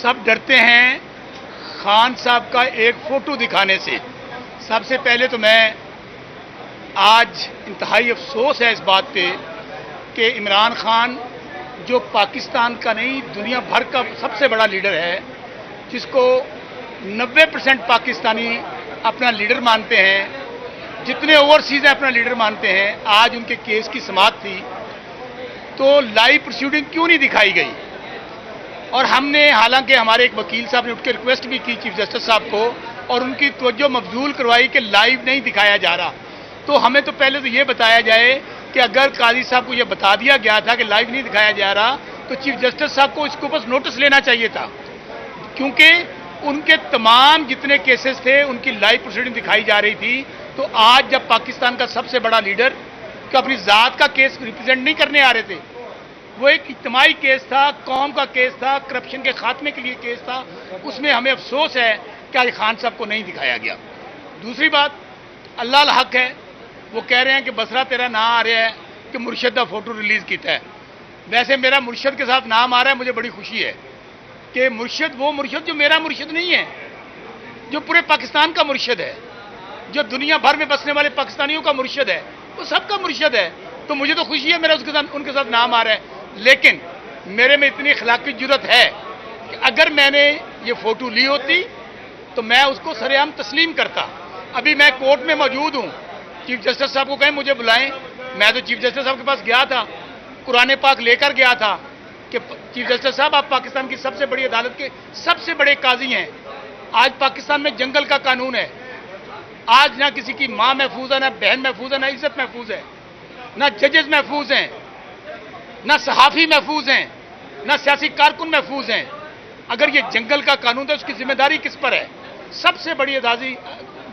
सब डरते हैं खान साहब का एक फ़ोटो दिखाने से। सबसे पहले तो मैं आज इंतहाई अफसोस है इस बात पे कि इमरान खान जो पाकिस्तान का नहीं दुनिया भर का सबसे बड़ा लीडर है, जिसको 90% पाकिस्तानी अपना लीडर मानते हैं, जितने ओवरसीज अपना लीडर मानते हैं, आज उनके केस की समाअत थी तो लाइव प्रोसीडिंग क्यों नहीं दिखाई गई। और हमने हालांकि हमारे एक वकील साहब ने उठ के रिक्वेस्ट भी की चीफ जस्टिस साहब को और उनकी तवज्जो मबजूल करवाई कि लाइव नहीं दिखाया जा रहा। तो हमें तो पहले तो ये बताया जाए कि अगर काजी साहब को ये बता दिया गया था कि लाइव नहीं दिखाया जा रहा तो चीफ जस्टिस साहब को इसके ऊपर नोटिस लेना चाहिए था, क्योंकि उनके तमाम जितने केसेस थे उनकी लाइव प्रोसीडिंग दिखाई जा रही थी। तो आज जब पाकिस्तान का सबसे बड़ा लीडर तो अपनी ज़ात का केस रिप्रेजेंट नहीं करने आ रहे थे, वो एक इज्तिमाई केस था, कौम का केस था, करप्शन के खात्मे के लिए केस था, उसमें हमें अफसोस है कि आज खान साहब को नहीं दिखाया गया। दूसरी बात, अल्लाह हक है, वो कह रहे हैं कि बसरा तेरा नाम आ रहा है कि मुर्शद का फोटो रिलीज़ किया है। वैसे मेरा मुर्शद के साथ नाम आ रहा है, मुझे बड़ी खुशी है कि मुर्शद वो मुर्शद जो मेरा मुर्शद नहीं है, जो पूरे पाकिस्तान का मुर्शद है, जो दुनिया भर में बसने वाले पाकिस्तानियों का मुर्शद है, वो सबका मुर्शद है। तो मुझे तो खुशी है मेरा उनके साथ नाम आ रहा है। लेकिन मेरे में इतनी अखलाकी जुर्रत है कि अगर मैंने ये फ़ोटो ली होती तो मैं उसको सरेआम तस्लीम करता। अभी मैं कोर्ट में मौजूद हूँ, चीफ जस्टिस साहब को कहें मुझे बुलाएं। मैं तो चीफ जस्टिस साहब के पास गया था, कुरान पाक लेकर गया था कि चीफ जस्टिस साहब आप पाकिस्तान की सबसे बड़ी अदालत के सबसे बड़े काजी हैं। आज पाकिस्तान में जंगल का कानून है, आज ना किसी की माँ महफूज है, ना बहन महफूज है, ना इज्जत महफूज है, ना जजेस महफूज हैं, ना सहाफ़ी महफूज हैं, ना सियासी कारकुन महफूज हैं। अगर ये जंगल का कानून है उसकी जिम्मेदारी किस पर है? सबसे बड़ी अदालती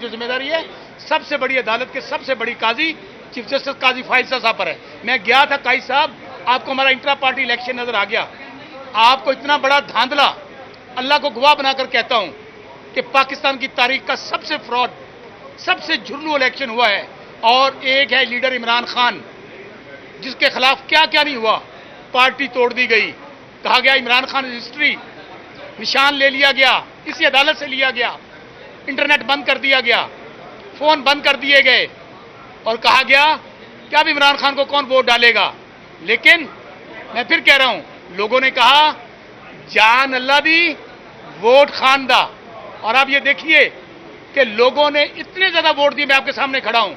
जो जिम्मेदारी है, सबसे बड़ी अदालत के सबसे बड़ी काजी चीफ जस्टिस काजी फायजा साहब पर है। मैं गया था, काजी साहब आपको हमारा इंट्रा पार्टी इलेक्शन नजर आ गया, आपको इतना बड़ा धांधला, अल्लाह को गवाह बनाकर कहता हूं कि पाकिस्तान की तारीख का सबसे फ्रॉड, सबसे झुर्रू इलेक्शन हुआ है। और एक है लीडर इमरान खान, जिसके खिलाफ क्या क्या नहीं हुआ, पार्टी तोड़ दी गई, कहा गया इमरान खान हिस्ट्री, निशान ले लिया गया, इसी अदालत से लिया गया, इंटरनेट बंद कर दिया गया, फोन बंद कर दिए गए और कहा गया कि अब इमरान खान को कौन वोट डालेगा। लेकिन मैं फिर कह रहा हूं, लोगों ने कहा जान अल्लाह दी वोट खान दा, और अब ये देखिए कि लोगों ने इतने ज्यादा वोट दिए। मैं आपके सामने खड़ा हूं,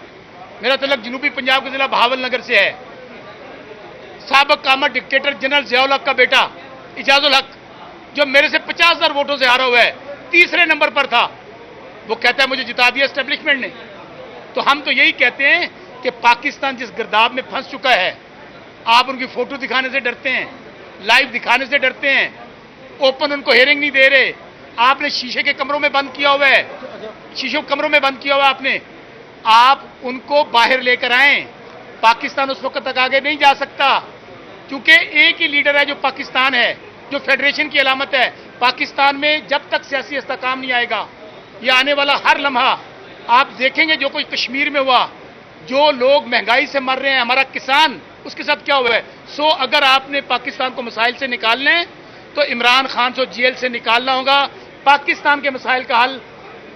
मेरा तलक जनूबी पंजाब के जिला बहावल नगर से है। साबिक कामत डिक्टेटर जनरल ज़ियाउल हक का बेटा इजाजुल हक, जो मेरे से 50,000 वोटों से हारा हुआ है, तीसरे नंबर पर था, वो कहता है मुझे जिता दिया एस्टेब्लिशमेंट ने। तो हम तो यही कहते हैं कि पाकिस्तान जिस गिरदाव में फंस चुका है, आप उनकी फोटो दिखाने से डरते हैं, लाइव दिखाने से डरते हैं, ओपन उनको हियरिंग नहीं दे रहे, आपने शीशे के कमरों में बंद किया हुआ है, शीशे के कमरों में बंद किया हुआ आपने। आप उनको बाहर लेकर आए। पाकिस्तान उस वक्त तक आगे नहीं जा सकता क्योंकि एक ही लीडर है जो पाकिस्तान है, जो फेडरेशन की अलामत है। पाकिस्तान में जब तक सियासी इस्तेकाम नहीं आएगा, ये आने वाला हर लम्हा आप देखेंगे जो कोई कश्मीर में हुआ, जो लोग महंगाई से मर रहे हैं, हमारा किसान उसके साथ क्या हुआ है। सो अगर आपने पाकिस्तान को मसाइल से निकालने हैं तो इमरान खान को जेल से निकालना होगा। पाकिस्तान के मसाइल का हल,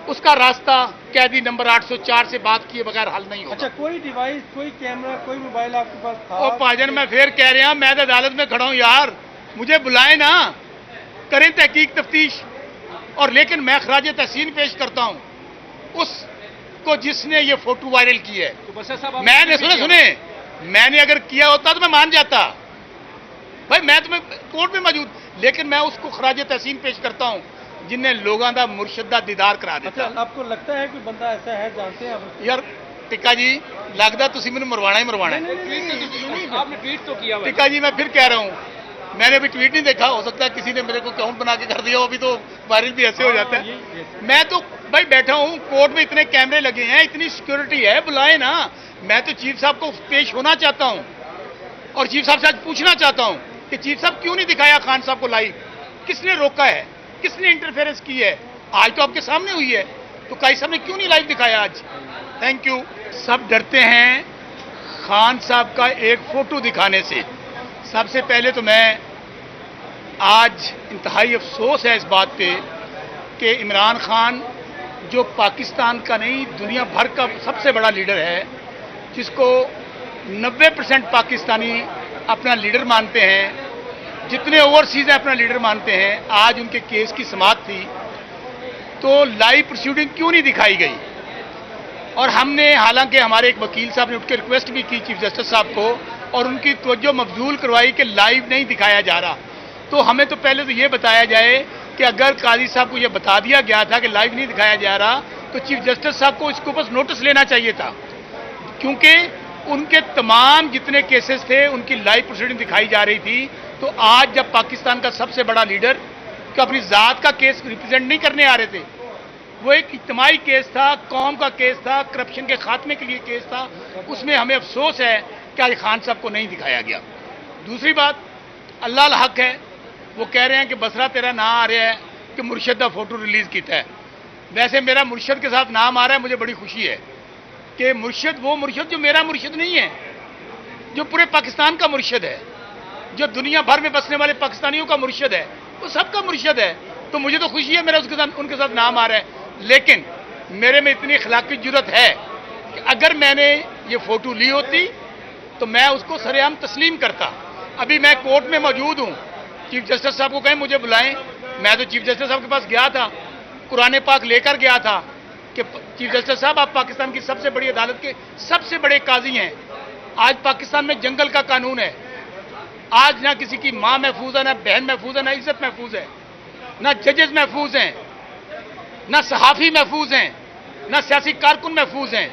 उसका रास्ता कैदी नंबर 804 से बात किए बगैर हल नहीं होगा। अच्छा, कोई डिवाइस, कोई कैमरा, कोई मोबाइल आपके पास था? ओ पाजन, मैं फिर कह रहा हूं, मैं तो अदालत में खड़ा हूं यार, मुझे बुलाए ना, करें तहकीक तफ्तीश। और लेकिन मैं खराज तहसीन पेश करता हूं उसको जिसने ये फोटो वायरल की है। तो मैंने सुने मैंने अगर किया होता तो मैं मान जाता भाई, मैं तो कोर्ट में मौजूद, लेकिन मैं उसको खराज तहसीन पेश करता हूं जिन्हें लोगों का मुर्शद दा दीदार करा दिया। अच्छा, आपको लगता है कोई बंदा ऐसा है, जानते हैं आप? यार टिक्का जी, लगता तुम मैंने मरवाना ही मरवाना है। आपने ट्वीट तो किया। टिक्का जी, मैं फिर कह रहा हूं, मैंने अभी ट्वीट नहीं देखा, हो सकता है किसी ने मेरे को अकाउंट बना के कर दिया हो, अभी तो वायरल भी ऐसे हो जाता है। मैं तो भाई बैठा हूं, कोर्ट में इतने कैमरे लगे हैं, इतनी सिक्योरिटी है, बुलाए ना। मैं तो चीफ साहब को पेश होना चाहता हूं और चीफ साहब से आज पूछना चाहता हूं कि चीफ साहब क्यों नहीं दिखाया खान साहब को लाइव, किसने रोका है, किसने इंटरफेरेंस की है? आज तो आपके सामने हुई है, तो काजी साहब ने क्यों नहीं लाइव दिखाया आज? Thank you. सब डरते हैं खान साहब का एक फोटो दिखाने से। सबसे पहले तो मैं آج انتہائی افسوس ہے اس بات پہ کہ عمران خان جو پاکستان کا نہیں دنیا بھر کا سب سے بڑا لیڈر ہے، جس کو 90% پاکستانی اپنا لیڈر مانتے ہیں، جتنے اوورسیز ہیں اپنا لیڈر مانتے ہیں، آج ان کے کیس کی سماعت تھی تو لائیو پروسیڈنگ کیوں نہیں دکھائی گئی؟ اور ہم نے حالانکہ ہمارے ایک وکیل صاحب نے اٹھ کے ریکویسٹ بھی کی چیف جسٹس صاحب کو اور ان کی توجہ مبذول کروائی کہ لائیو نہیں دکھایا جا رہا، تو ہمیں تو پہلے تو یہ بتایا جائے کہ اگر قاضی صاحب کو یہ بتا دیا گیا تھا کہ لائیو نہیں دکھایا جا رہا تو چیف جسٹس صاحب کو اس کے اوپر نوٹس لینا چاہیے تھا، کیونکہ ان کے تمام جتنے کیسز تھے ان کی لائیو پروسیڈنگ دکھائی جا رہی تھی۔ تو آج جب پاکستان کا سب سے بڑا لیڈر کہ اپنی ذات کا کیس ریپرزینٹ نہیں کرنے آ رہے تھے، وہ ایک اجتماعی کیس تھا، قوم کا کیس تھا، کرپشن کے خاتمے کے لیے کیس تھا، اس میں ہمیں افسوس ہے کہ آج خان صاحب کو نہیں دکھایا گیا۔ دوسری بات، اللہ الحق ہے، وہ کہہ رہے ہیں کہ بسرا تیرا نام آ رہا ہے کہ مرشد کا فوٹو ریلیز کیتا ہے۔ ویسے میرا مرشد کے ساتھ نام آ رہا ہے، مجھے بڑی خوشی ہے کہ مرشد وہ مرشد جو میرا مرشد نہیں ہے، جو پورے پاکستان کا مرشد ہے، جو دنیا بھر میں بسنے والے پاکستانیوں کا مرشد ہے، وہ سب کا مرشد ہے، تو مجھے تو خوشی ہے میرا ان کے ساتھ نام آ رہا ہے۔ لیکن میرے میں اتنی اخلاقی جرت ہے کہ اگر میں نے یہ فوٹو لی ہوتی تو میں اس کو سرعام تسلیم کرتا۔ ابھی میں کورٹ میں موجود ہوں، چیف جسٹس صاحب کو کہیں مجھے بلائیں، میں تو چیف جسٹس صاحب کے پاس گیا تھا، قرآن پاک لے کر گیا تھا کہ چیف جسٹس صاحب آپ پاکستان کی سب سے بڑی عدالت کے سب سے بڑے قاضی ہیں، آج پاکستان میں جنگل کا قانون ہے، آج نہ کسی کی ماں محفوظ ہے، نہ بہن محفوظ ہے، نہ عزت محفوظ ہے، نہ ججز محفوظ ہیں، نہ صحافی محفوظ ہیں، نہ سیاسی کارکن محفوظ ہیں۔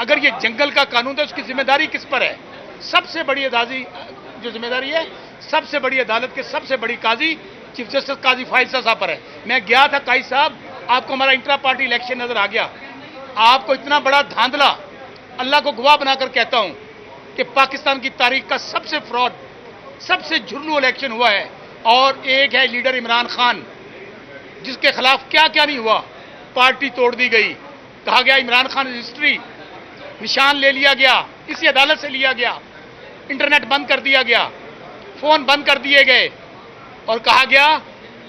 اگر یہ جنگل کا قانون ہے اس کی ذمہ داری کس پر ہے؟ سب سے بڑی جو ذمہ داری ہے سب سے بڑی عدالت کے سب سے بڑی قاضی چیف جسٹس قاضی فائز صاحب پر ہے۔ میں گیا تھا، قاضی صاحب آپ کو ہمارا انٹرا پارٹی الیکشن نظر آ گیا، آپ کو اتنا بڑا دھاندلا، اللہ کو گواہ بنا کر کہتا ہوں کہ پاکستان کی تاریخ کا سب سے فراڈ، سب سے جھرلو الیکشن ہوا ہے، اور ایک ہے لیڈر عمران خان جس کے خلاف کیا کیا نہیں ہوا، پارٹی توڑ دی گئی، کہا گیا عمران خان رجسٹری نشان لے لیا گیا، اسی عدالت سے لیا گیا، انٹرنیٹ بند کر دیا گیا، فون بند کر دیے گئے، اور کہا گیا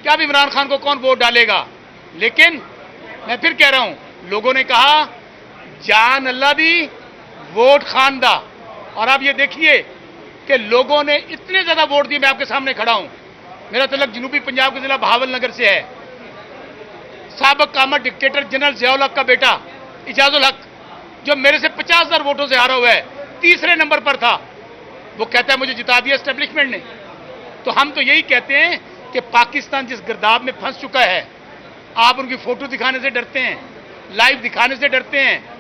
کہ اب عمران خان کو کون ووٹ ڈالے گا۔ لیکن میں پھر کہہ رہا ہوں، لوگوں نے کہا جان اللہ دی ووٹ خان دا، اور اب یہ دیکھیے کہ لوگوں نے اتنے زیادہ ووٹ دیے، میں آپ کے سامنے کھڑا ہوں، میرا تعلق جنوبی پنجاب کے ضلع بہاول نگر سے ہے، سابق کامر ڈکٹیٹر جنرل ضیاء الحق کا بیٹا اعجاز الحق جو میرے سے 50,000 ووٹوں سے ہارا ہوا ہے، تیسرے نمبر پر تھا، وہ کہتا ہے مجھے جتا دیا اسٹیبلشمنٹ نے۔ تو ہم تو یہی کہتے ہیں کہ پاکستان جس گرداب میں پھنس چکا ہے، آپ ان کی فوٹو دکھانے سے ڈرتے ہیں، لائیو دکھانے سے ڈرتے ہیں،